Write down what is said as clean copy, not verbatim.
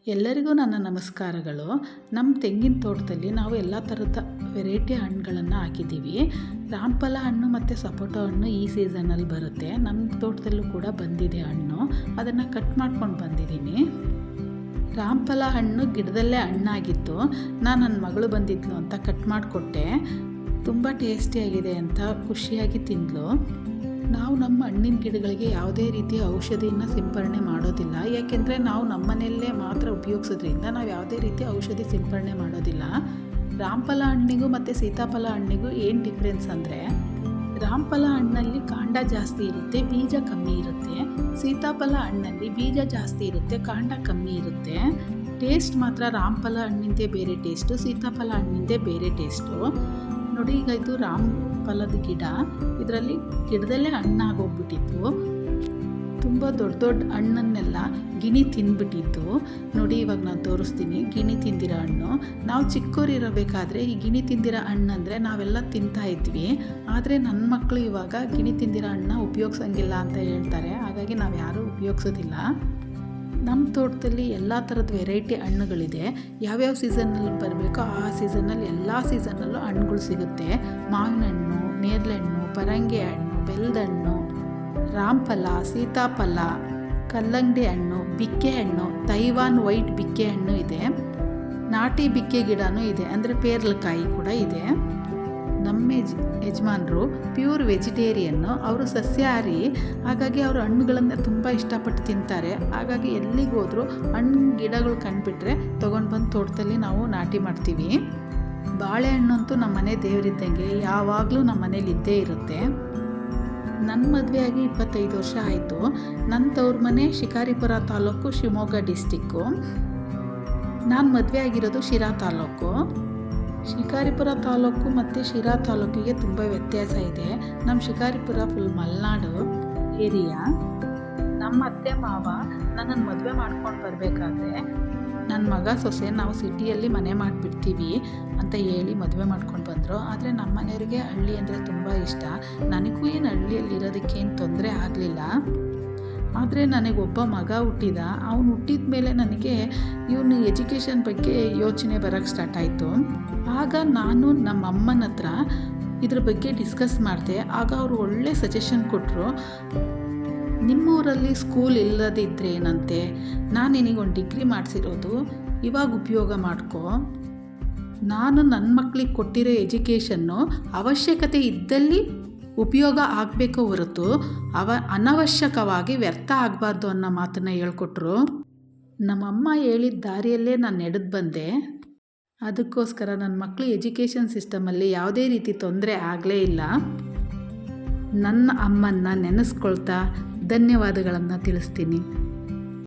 ಎಲ್ಲರಿಗೂ ನನ್ನ ನಮಸ್ಕಾರಗಳು. ನಮ್ಮ ತೆಂಗಿನ ತೋಟದಲ್ಲಿ ನಾವು ಎಲ್ಲ ಥರದ ವೆರೈಟಿ ಹಣ್ಣುಗಳನ್ನು ಹಾಕಿದ್ದೀವಿ. ರಾಮಫಲ ಹಣ್ಣು ಮತ್ತು ಸಪೋಟ ಹಣ್ಣು ಈ ಸೀಸನಲ್ಲಿ ಬರುತ್ತೆ. ನಮ್ಮ ತೋಟದಲ್ಲೂ ಕೂಡ ಬಂದಿದೆ ಹಣ್ಣು. ಅದನ್ನು ಕಟ್ ಮಾಡ್ಕೊಂಡು ಬಂದಿದ್ದೀನಿ. ರಾಮಫಲ ಹಣ್ಣು ಗಿಡದಲ್ಲೇ ಹಣ್ಣಾಗಿತ್ತು. ನನ್ನ ಮಗಳು ಬಂದಿದ್ಲು ಅಂತ ಕಟ್ ಮಾಡಿಕೊಟ್ಟೆ. ತುಂಬ ಟೇಸ್ಟಿಯಾಗಿದೆ ಅಂತ ಖುಷಿಯಾಗಿ ತಿಂದಳು. ನಾವು ನಮ್ಮ ಹಣ್ಣಿನ ಗಿಡಗಳಿಗೆ ಯಾವುದೇ ರೀತಿಯ ಔಷಧಿಯನ್ನು ಸಿಂಪರಣೆ ಮಾಡೋದಿಲ್ಲ. ಯಾಕೆಂದರೆ ನಾವು ನಮ್ಮನೆಯಲ್ಲೇ ಮಾತ್ರ ಉಪಯೋಗಿಸೋದ್ರಿಂದ ನಾವು ಯಾವುದೇ ರೀತಿಯ ಔಷಧಿ ಸಿಂಪರಣೆ ಮಾಡೋದಿಲ್ಲ. ರಾಮಫಲ ಹಣ್ಣಿಗೂ ಮತ್ತು ಸೀತಾಫಲ ಹಣ್ಣಿಗೂ ಏನು ಡಿಫ್ರೆನ್ಸ್ ಅಂದರೆ, ರಾಮಫಲ ಹಣ್ಣಲ್ಲಿ ಕಾಂಡ ಜಾಸ್ತಿ ಇರುತ್ತೆ, ಬೀಜ ಕಮ್ಮಿ ಇರುತ್ತೆ. ಸೀತಾಫಲ ಹಣ್ಣಲ್ಲಿ ಬೀಜ ಜಾಸ್ತಿ ಇರುತ್ತೆ, ಕಾಂಡ ಕಮ್ಮಿ ಇರುತ್ತೆ. ಟೇಸ್ಟ್ ಮಾತ್ರ ರಾಮಫಲ ಹಣ್ಣಿಂದೇ ಬೇರೆ ಟೇಸ್ಟು, ಸೀತಾಫಲ ಹಣ್ಣಿಂದೇ ಬೇರೆ ಟೇಸ್ಟು. ನೋಡಿ, ಈಗ ಇದು ರಾಮಫಲದ ಗಿಡ. ಇದರಲ್ಲಿ ಗಿಡದಲ್ಲೇ ಹಣ್ಣಾಗೋಗ್ಬಿಟ್ಟಿತ್ತು. ತುಂಬ ದೊಡ್ಡ ದೊಡ್ಡ ಹಣ್ಣನ್ನೆಲ್ಲ ಗಿಣಿ ತಿಂದ್ಬಿಟ್ಟಿತ್ತು. ನೋಡಿ, ಇವಾಗ ನಾನು ತೋರಿಸ್ತೀನಿ ಗಿಣಿ ತಿಂದಿರೋ ಹಣ್ಣು. ನಾವು ಚಿಕ್ಕವರಿರಬೇಕಾದ್ರೆ ಈ ಗಿಣಿ ತಿಂದಿರೋ ಹಣ್ಣು ಅಂದರೆ ನಾವೆಲ್ಲ ತಿಂತಾ ಇದ್ವಿ. ಆದರೆ ನನ್ನ ಮಕ್ಕಳು ಇವಾಗ ಗಿಣಿ ತಿಂದಿರೋ ಹಣ್ಣನ್ನ ಉಪಯೋಗಿಸೋಂಗಿಲ್ಲ ಅಂತ ಹೇಳ್ತಾರೆ. ಹಾಗಾಗಿ ನಾವು ಯಾರೂ ಉಪಯೋಗಿಸೋದಿಲ್ಲ. ನಮ್ಮ ತೋಟದಲ್ಲಿ ಎಲ್ಲ ಥರದ ವೆರೈಟಿ ಹಣ್ಣುಗಳಿದೆ. ಯಾವ್ಯಾವ ಸೀಸನ್ನಲ್ಲಿ ಬರಬೇಕೋ ಆ ಸೀಸನ್ನಲ್ಲಿ ಎಲ್ಲ ಸೀಸನ್ನಲ್ಲೂ ಹಣ್ಣುಗಳು ಸಿಗುತ್ತೆ. ಮಾವಿನ ಹಣ್ಣು, ನೇರಳೆ ಹಣ್ಣು, ಪರಂಗಿ ಹಣ್ಣು, ಬೆಲ್ಲದ ಹಣ್ಣು, ರಾಮಫಲ, ಸೀತಾಫಲ, ಕಲ್ಲಂಗಡಿ ಹಣ್ಣು, ಬಿಕ್ಕೆ ಹಣ್ಣು, ತೈವಾನ್ ವೈಟ್ ಬಿಕ್ಕೆ ಹಣ್ಣು ಇದೆ. ನಾಟಿ ಬಿಕ್ಕೆ ಗಿಡನೂ ಇದೆ, ಅಂದರೆ ಪೇರ್ಲಕಾಯಿ ಕೂಡ ಇದೆ. ನಮ್ಮ ಯಜಮಾನರು ಪ್ಯೂರ್ ವೆಜಿಟೇರಿಯನ್ನು, ಅವರು ಸಸ್ಯಾಹಾರಿ. ಹಾಗಾಗಿ ಅವರು ಹಣ್ಣುಗಳನ್ನು ತುಂಬ ಇಷ್ಟಪಟ್ಟು ತಿಂತಾರೆ. ಹಾಗಾಗಿ ಎಲ್ಲಿಗೆ ಹೋದರೂ ಹಣ್ಣು ಗಿಡಗಳು ಕಂಡುಬಿಟ್ರೆ ತೊಗೊಂಡು ಬಂದು ತೋಟದಲ್ಲಿ ನಾವು ನಾಟಿ ಮಾಡ್ತೀವಿ. ಬಾಳೆಹಣ್ಣು ಅಂತೂ ನಮ್ಮ ಮನೆ ದೇವರಿದ್ದಂಗೆ ಯಾವಾಗಲೂ ನಮ್ಮ ಮನೇಲಿ ಇದ್ದೇ ಇರುತ್ತೆ. ನನ್ನ ಮದುವೆಯಾಗಿ 25 ವರ್ಷ ಆಯಿತು. ನನ್ನ ತವ್ರ ಮನೆ ಶಿಕಾರಿಪುರ ತಾಲೂಕು, ಶಿವಮೊಗ್ಗ ಡಿಸ್ಟಿಕ್ಕು. ನಾನು ಮದುವೆ ಆಗಿರೋದು ಶಿರಾ ತಾಲೂಕು. ಶಿಕಾರಿಪುರ ತಾಲೂಕು ಮತ್ತು ಶಿರಾ ತಾಲೂಕಿಗೆ ತುಂಬ ವ್ಯತ್ಯಾಸ ಇದೆ. ನಮ್ಮ ಶಿಕಾರಿಪುರ ಫುಲ್ ಮಲೆನಾಡು ಏರಿಯಾ. ನಮ್ಮ ಅತ್ತೆ ಮಾವ ನನ್ನನ್ನು ಮದುವೆ ಮಾಡ್ಕೊಂಡು ಬರಬೇಕಾದ್ರೆ ನನ್ನ ಮಗ ಸೊಸೆ ನಾವು ಸಿಟಿಯಲ್ಲಿ ಮನೆ ಮಾಡಿಬಿಡ್ತೀವಿ ಅಂತ ಹೇಳಿ ಮದುವೆ ಮಾಡ್ಕೊಂಡು ಬಂದರು. ಆದರೆ ನಮ್ಮ ಮನೆಯವರಿಗೆ ಹಳ್ಳಿ ಅಂದರೆ ತುಂಬ ಇಷ್ಟ. ನನಗೂ ಏನು ಹಳ್ಳಿಯಲ್ಲಿ ಇರೋದಕ್ಕೇನು ತೊಂದರೆ ಆಗಲಿಲ್ಲ. ಆದರೆ ನನಗೊಬ್ಬ ಮಗ ಹುಟ್ಟಿದ. ಅವನು ಹುಟ್ಟಿದ ಮೇಲೆ ನನಗೆ ಇವನು ಎಜುಕೇಷನ್ ಬಗ್ಗೆ ಯೋಚನೆ ಬರೋಕ್ಕೆ ಸ್ಟಾರ್ಟ್ ಆಯಿತು. ಆಗ ನಾನು ನಮ್ಮ ಅಮ್ಮನ ಹತ್ರ ಇದ್ರ ಬಗ್ಗೆ ಡಿಸ್ಕಸ್ ಮಾಡಿದೆ. ಆಗ ಅವರು ಒಳ್ಳೆ ಸಜೆಷನ್ ಕೊಟ್ಟರು. ನಿಮ್ಮೂರಲ್ಲಿ ಸ್ಕೂಲ್ ಇಲ್ಲದಿದ್ದರೆ ಏನಂತೆ, ನಾನು ನಿನಗೊಂದು ಡಿಗ್ರಿ ಮಾಡಿಸಿರೋದು, ಇವಾಗ ಉಪಯೋಗ ಮಾಡ್ಕೊ. ನಾನು ನನ್ನ ಮಕ್ಕಳಿಗೆ ಕೊಟ್ಟಿರೋ ಎಜುಕೇಷನ್ನು ಅವಶ್ಯಕತೆ ಇದ್ದಲ್ಲಿ ಉಪಯೋಗ ಆಗಬೇಕೋ ಹೊರತು ಅನವಶ್ಯಕವಾಗಿ ವ್ಯರ್ಥ ಆಗಬಾರ್ದು ಅನ್ನೋ ಮಾತನ್ನು ಹೇಳ್ಕೊಟ್ರು. ನಮ್ಮಮ್ಮ ಹೇಳಿದ ದಾರಿಯಲ್ಲೇ ನಾನು ನಡೆದು ಬಂದೆ. ಅದಕ್ಕೋಸ್ಕರ ನನ್ನ ಮಕ್ಕಳು ಎಜುಕೇಷನ್ ಸಿಸ್ಟಮಲ್ಲಿ ಯಾವುದೇ ರೀತಿ ತೊಂದರೆ ಆಗಲೇ ಇಲ್ಲ. ನನ್ನ ಅಮ್ಮನ್ನ ನೆನೆಸ್ಕೊಳ್ತಾ ಧನ್ಯವಾದಗಳನ್ನು ತಿಳಿಸ್ತೀನಿ.